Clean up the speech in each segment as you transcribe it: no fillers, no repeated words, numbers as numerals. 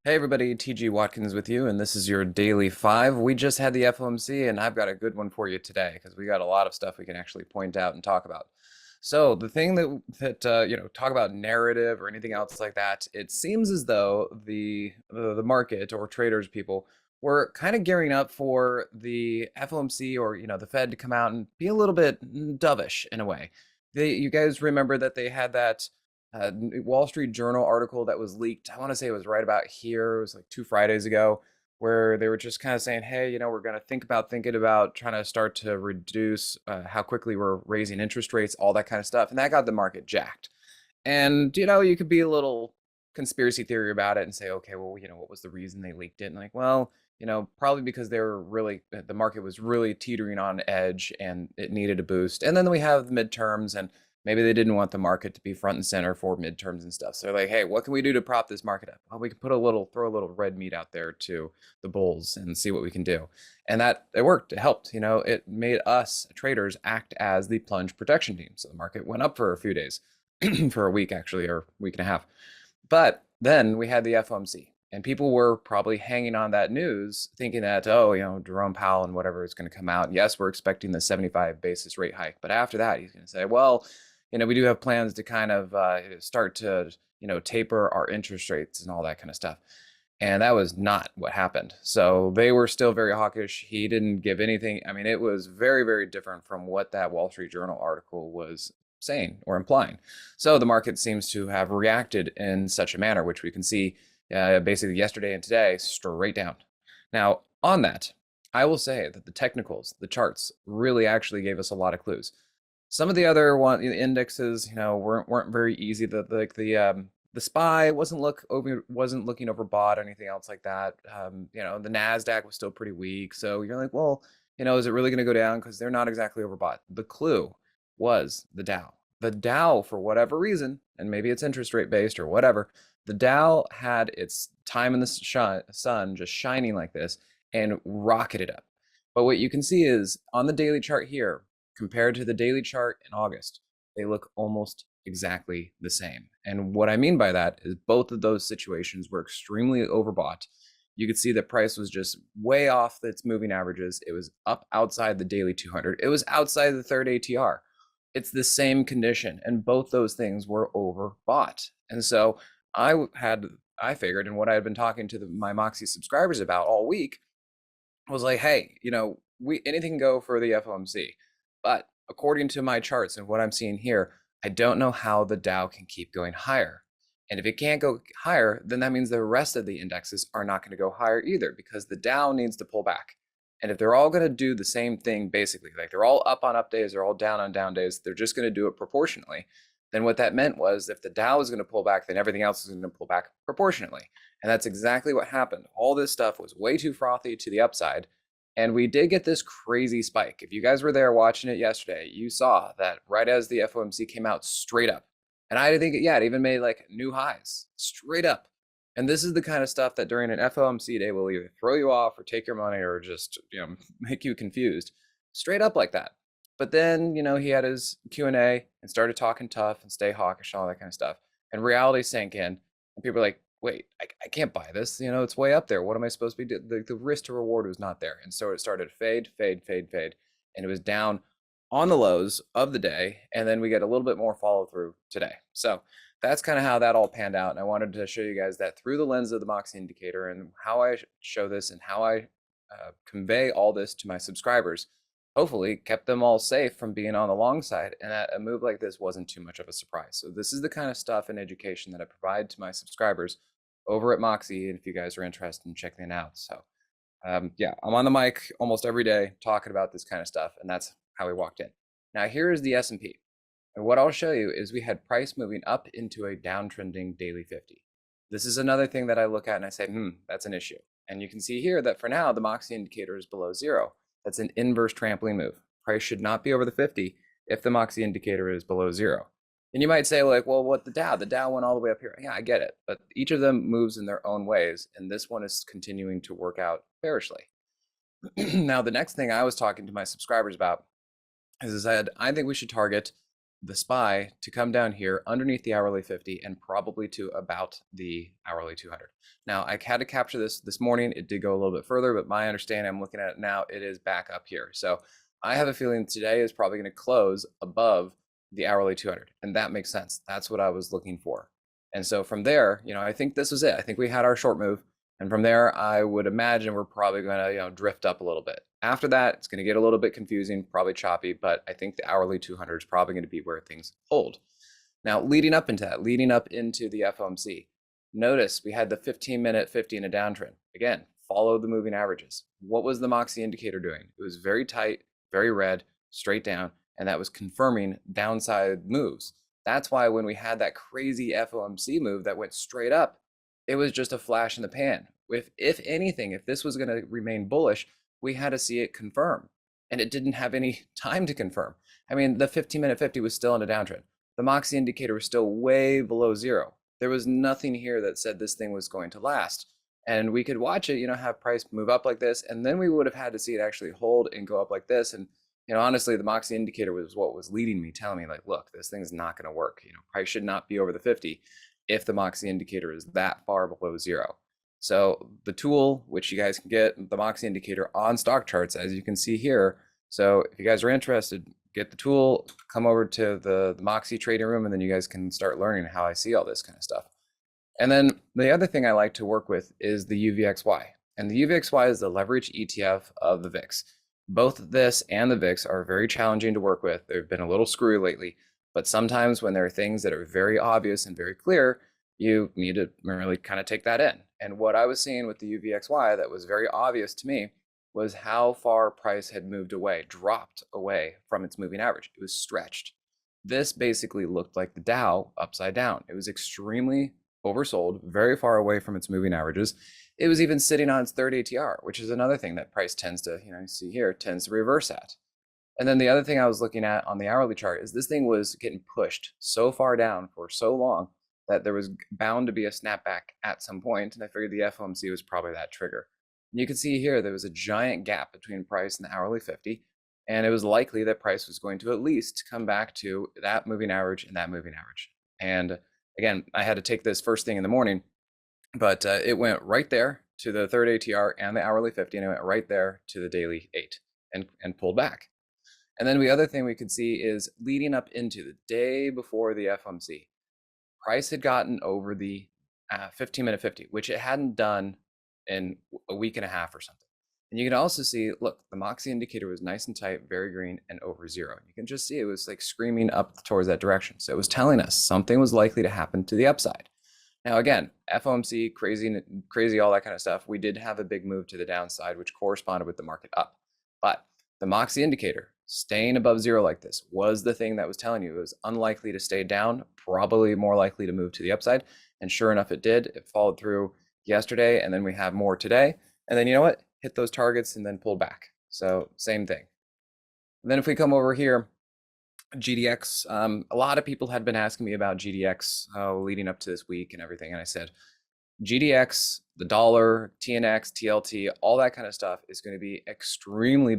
Hey everybody, TG Watkins with you, and this is your daily five. We just had the FOMC, and I've got a good one for you today because we got a lot of stuff we can actually point out and talk about. So the thing that talk about narrative or anything else like that, it seems as though the market or traders people were kind of gearing up for the FOMC or the Fed to come out and be a little bit dovish in a way. You guys remember that they had that Wall Street Journal article that was leaked. I want to say it was right about here. It was like 2 Fridays ago, where they were just kind of saying, "Hey, we're going to thinking about trying to start to reduce how quickly we're raising interest rates, all that kind of stuff," and that got the market jacked. And you could be a little conspiracy theory about it and say, okay, well, what was the reason they leaked it? And like, well, probably because they were really the market was really teetering on edge and it needed a boost. And then we have the midterms, and maybe they didn't want the market to be front and center for midterms and stuff. So they're like, hey, what can we do to prop this market up? Well, we can throw a little red meat out there to the bulls and see what we can do. And that it worked. It helped. It made us traders act as the plunge protection team. So the market went up for a few days. For a week actually, or week and a half. But then we had the FOMC, and people were probably hanging on that news, thinking that, oh, Jerome Powell and whatever is going to come out. And yes, we're expecting the 75 basis rate hike, but after that, he's going to say, well, we do have plans to kind of start to, taper our interest rates and all that kind of stuff. And that was not what happened. So they were still very hawkish. He didn't give anything. I mean, it was very, very different from what that Wall Street Journal article was saying or implying. So the market seems to have reacted in such a manner, which we can see basically yesterday and today straight down. Now, on that, I will say that the technicals, the charts, really actually gave us a lot of clues. Some of the other indexes, weren't very easy. The SPY wasn't looking overbought or anything else like that. The Nasdaq was still pretty weak. So you're like, well, is it really going to go down because they're not exactly overbought? The clue was the Dow. The Dow, for whatever reason, and maybe it's interest rate based or whatever, the Dow had its time in the sun just shining like this and rocketed up. But what you can see is on the daily chart here, compared to the daily chart in August, they look almost exactly the same. And what I mean by that is both of those situations were extremely overbought. You could see the price was just way off its moving averages. It was up outside the daily 200. It was outside the third ATR. It's the same condition, and both those things were overbought. And so I figured, and what I had been talking to my Moxie subscribers about all week was like, hey, we anything can go for the FOMC, but according to my charts and what I'm seeing here, I don't know how the Dow can keep going higher. And if it can't go higher, then that means the rest of the indexes are not going to go higher either, because the Dow needs to pull back. And if they're all going to do the same thing, basically, like they're all up on up days, they're all down on down days, they're just going to do it proportionally. Then what that meant was if the Dow is going to pull back, then everything else is going to pull back proportionally. And that's exactly what happened. All this stuff was way too frothy to the upside. And we did get this crazy spike. If you guys were there watching it yesterday, you saw that right as the FOMC came out straight up. And I think, yeah, it even made like new highs straight up. And this is the kind of stuff that during an FOMC day will either throw you off or take your money or just, make you confused straight up like that. But then, he had his Q&A and started talking tough and stay hawkish, all that kind of stuff. And reality sank in. And people were like, wait, I can't buy this. It's way up there. What am I supposed to be doing? The risk to reward was not there. And so it started to fade, fade, fade, fade. And it was down on the lows of the day. And then we get a little bit more follow through today. So that's kind of how that all panned out. And I wanted to show you guys that through the lens of the Moxie indicator and how I show this and how I convey all this to my subscribers. Hopefully kept them all safe from being on the long side, and that a move like this wasn't too much of a surprise. So this is the kind of stuff and education that I provide to my subscribers over at Moxie, and if you guys are interested in checking it out. So yeah, I'm on the mic almost every day talking about this kind of stuff, and that's how we walked in. Now here is the S&P. And what I'll show you is we had price moving up into a downtrending daily 50. This is another thing that I look at and I say, that's an issue. And you can see here that for now, the Moxie indicator is below zero. That's an inverse trampoline move. Price should not be over the 50 if the Moxie indicator is below zero. And you might say, like, well, what the Dow? The Dow went all the way up here. Yeah, I get it. But each of them moves in their own ways. And this one is continuing to work out bearishly. Now, the next thing I was talking to my subscribers about is I said, I think we should target the SPY to come down here underneath the hourly 50 and probably to about the hourly 200. Now, I had to capture this morning. It did go a little bit further, but my understanding, I'm looking at it now, it is back up here. So I have a feeling today is probably going to close above the hourly 200, and that makes sense. That's what I was looking for. And so from there, I think this was it. I think we had our short move. And from there, I would imagine we're probably going to, drift up a little bit. After that, it's going to get a little bit confusing, probably choppy, but I think the hourly 200 is probably going to be where things hold. Now, leading up into the FOMC, notice we had the 15-minute 50 in a downtrend. Again, follow the moving averages. What was the Moxie indicator doing? It was very tight, very red, straight down, and that was confirming downside moves. That's why when we had that crazy FOMC move that went straight up, it was just a flash in the pan. If anything, if this was going to remain bullish, we had to see it confirm. And it didn't have any time to confirm. I mean, the 15-minute 50 was still in a downtrend. The Moxie indicator was still way below zero. There was nothing here that said this thing was going to last. And we could watch it, have price move up like this, and then we would have had to see it actually hold and go up like this. And honestly, the Moxie indicator was what was leading me, telling me like, look, this thing's not going to work. Price should not be over the 50 if the Moxie indicator is that far below zero. So the tool, which you guys can get, the Moxie indicator on StockCharts, as you can see here. So if you guys are interested, get the tool, come over to the Moxie trading room, and then you guys can start learning how I see all this kind of stuff. And then the other thing I like to work with is the UVXY. And the UVXY is the leverage ETF of the VIX. Both this and the VIX are very challenging to work with. They've been a little screwy lately, but sometimes when there are things that are very obvious and very clear, you need to really kind of take that in. And what I was seeing with the UVXY that was very obvious to me was how far price had moved away, dropped away from its moving average. It was stretched. This basically looked like the Dow upside down. It was extremely oversold, very far away from its moving averages. It was even sitting on its third ATR, which is another thing that price tends to, you see here, tends to reverse at. And then the other thing I was looking at on the hourly chart is this thing was getting pushed so far down for so long that there was bound to be a snapback at some point, and I figured the FOMC was probably that trigger. And you can see here there was a giant gap between price and the hourly 50, and it was likely that price was going to at least come back to that moving average and that moving average. And again, I had to take this first thing in the morning, but it went right there to the third ATR and the hourly 50, and it went right there to the daily 8 and pulled back. And then the other thing we could see is leading up into the day before the FOMC, price had gotten over the 15-minute 50, which it hadn't done in a week and a half or something. And you can also see, look, the Moxie indicator was nice and tight, very green, and over zero. You can just see it was like screaming up towards that direction. So it was telling us something was likely to happen to the upside. Now, again, FOMC, crazy, all that kind of stuff. We did have a big move to the downside, which corresponded with the market up. But the Moxie indicator staying above zero like this was the thing that was telling you it was unlikely to stay down, probably more likely to move to the upside. And sure enough, it did. It followed through yesterday, and then we have more today. And then you know what? Hit those targets and then pulled back. So same thing. And then if we come over here, GDX, a lot of people had been asking me about GDX leading up to this week and everything. And I said, GDX, the dollar, TNX, TLT, all that kind of stuff is going to be extremely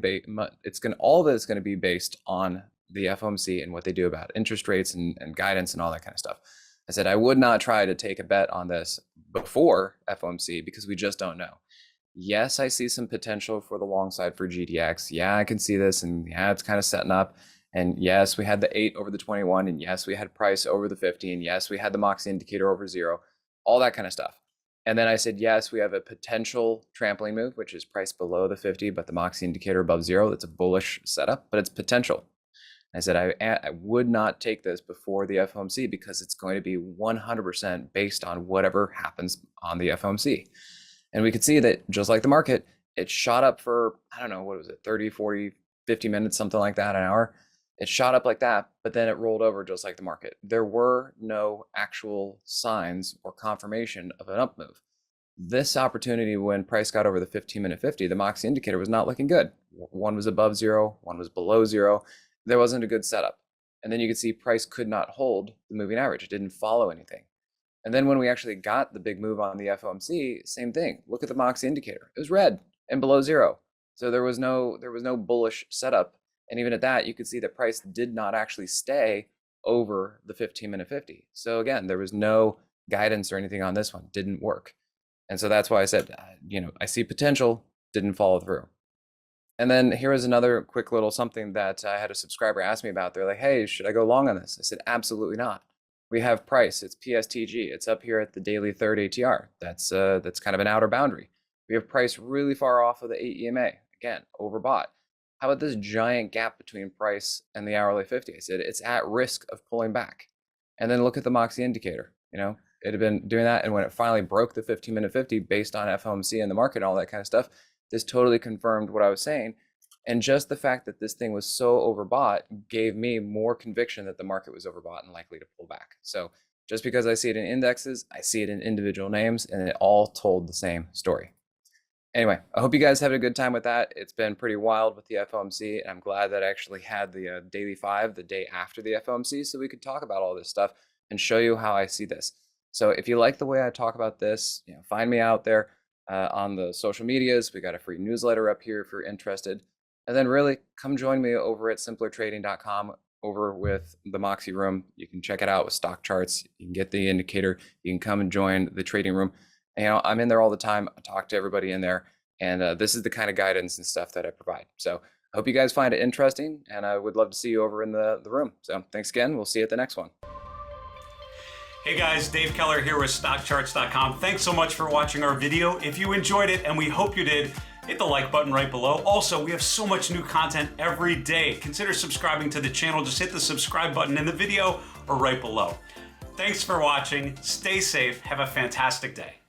all of it is going to be based on the FOMC and what they do about interest rates and guidance and all that kind of stuff. I said I would not try to take a bet on this before FOMC because we just don't know. Yes, I see some potential for the long side for GDX. Yeah, I can see this, and yeah, it's kind of setting up. And yes, we had the 8 over the 21, and yes, we had price over the 50, and yes, we had the Moxie indicator over zero, all that kind of stuff. And then I said, yes, we have a potential trampoline move, which is price below the 50, but the Moxie indicator above zero. That's a bullish setup, but it's potential. I said I would not take this before the FOMC because it's going to be 100% based on whatever happens on the FOMC. And we could see that just like the market, it shot up for, I don't know, what was it, 30, 40, 50 minutes, something like that, an hour. It shot up like that, but then it rolled over just like the market. There were no actual signs or confirmation of an up move. This opportunity when price got over the 15-minute 50, the Moxie indicator was not looking good. One was above zero, one was below zero. There wasn't a good setup. And then you could see price could not hold the moving average. It didn't follow anything. And then when we actually got the big move on the FOMC, same thing. Look at the Moxie indicator. It was red and below zero. So there was no bullish setup. And even at that, you could see that price did not actually stay over the 15-minute 50. So again, there was no guidance or anything on this one. Didn't work. And so that's why I said, I see potential, didn't follow through. And then here is another quick little something that I had a subscriber ask me about. They're like, hey, should I go long on this? I said, absolutely not. We have price. It's PSTG. It's up here at the daily third ATR. That's kind of an outer boundary. We have price really far off of the 8 EMA. Again, overbought. How about this giant gap between price and the hourly 50? I said, it's at risk of pulling back. And then look at the Moxie indicator. It had been doing that. And when it finally broke the 15-minute 50 based on FOMC and the market and all that kind of stuff, this totally confirmed what I was saying. And just the fact that this thing was so overbought gave me more conviction that the market was overbought and likely to pull back. So just because I see it in indexes, I see it in individual names, and it all told the same story. Anyway, I hope you guys had a good time with that. It's been pretty wild with the FOMC, and I'm glad that I actually had the daily 5 the day after the FOMC so we could talk about all this stuff and show you how I see this. So if you like the way I talk about this, find me out there on the social medias. We got a free newsletter up here if you're interested. And then really come join me over at simplertrading.com over with the Moxie room. You can check it out with StockCharts. You can get the indicator. You can come and join the trading room. And, I'm in there all the time. I talk to everybody in there. And this is the kind of guidance and stuff that I provide. So I hope you guys find it interesting. And I would love to see you over in the room. So thanks again. We'll see you at the next one. Hey guys, Dave Keller here with StockCharts.com. Thanks so much for watching our video. If you enjoyed it, and we hope you did, hit the like button right below. Also, we have so much new content every day. Consider subscribing to the channel. Just hit the subscribe button in the video or right below. Thanks for watching. Stay safe. Have a fantastic day.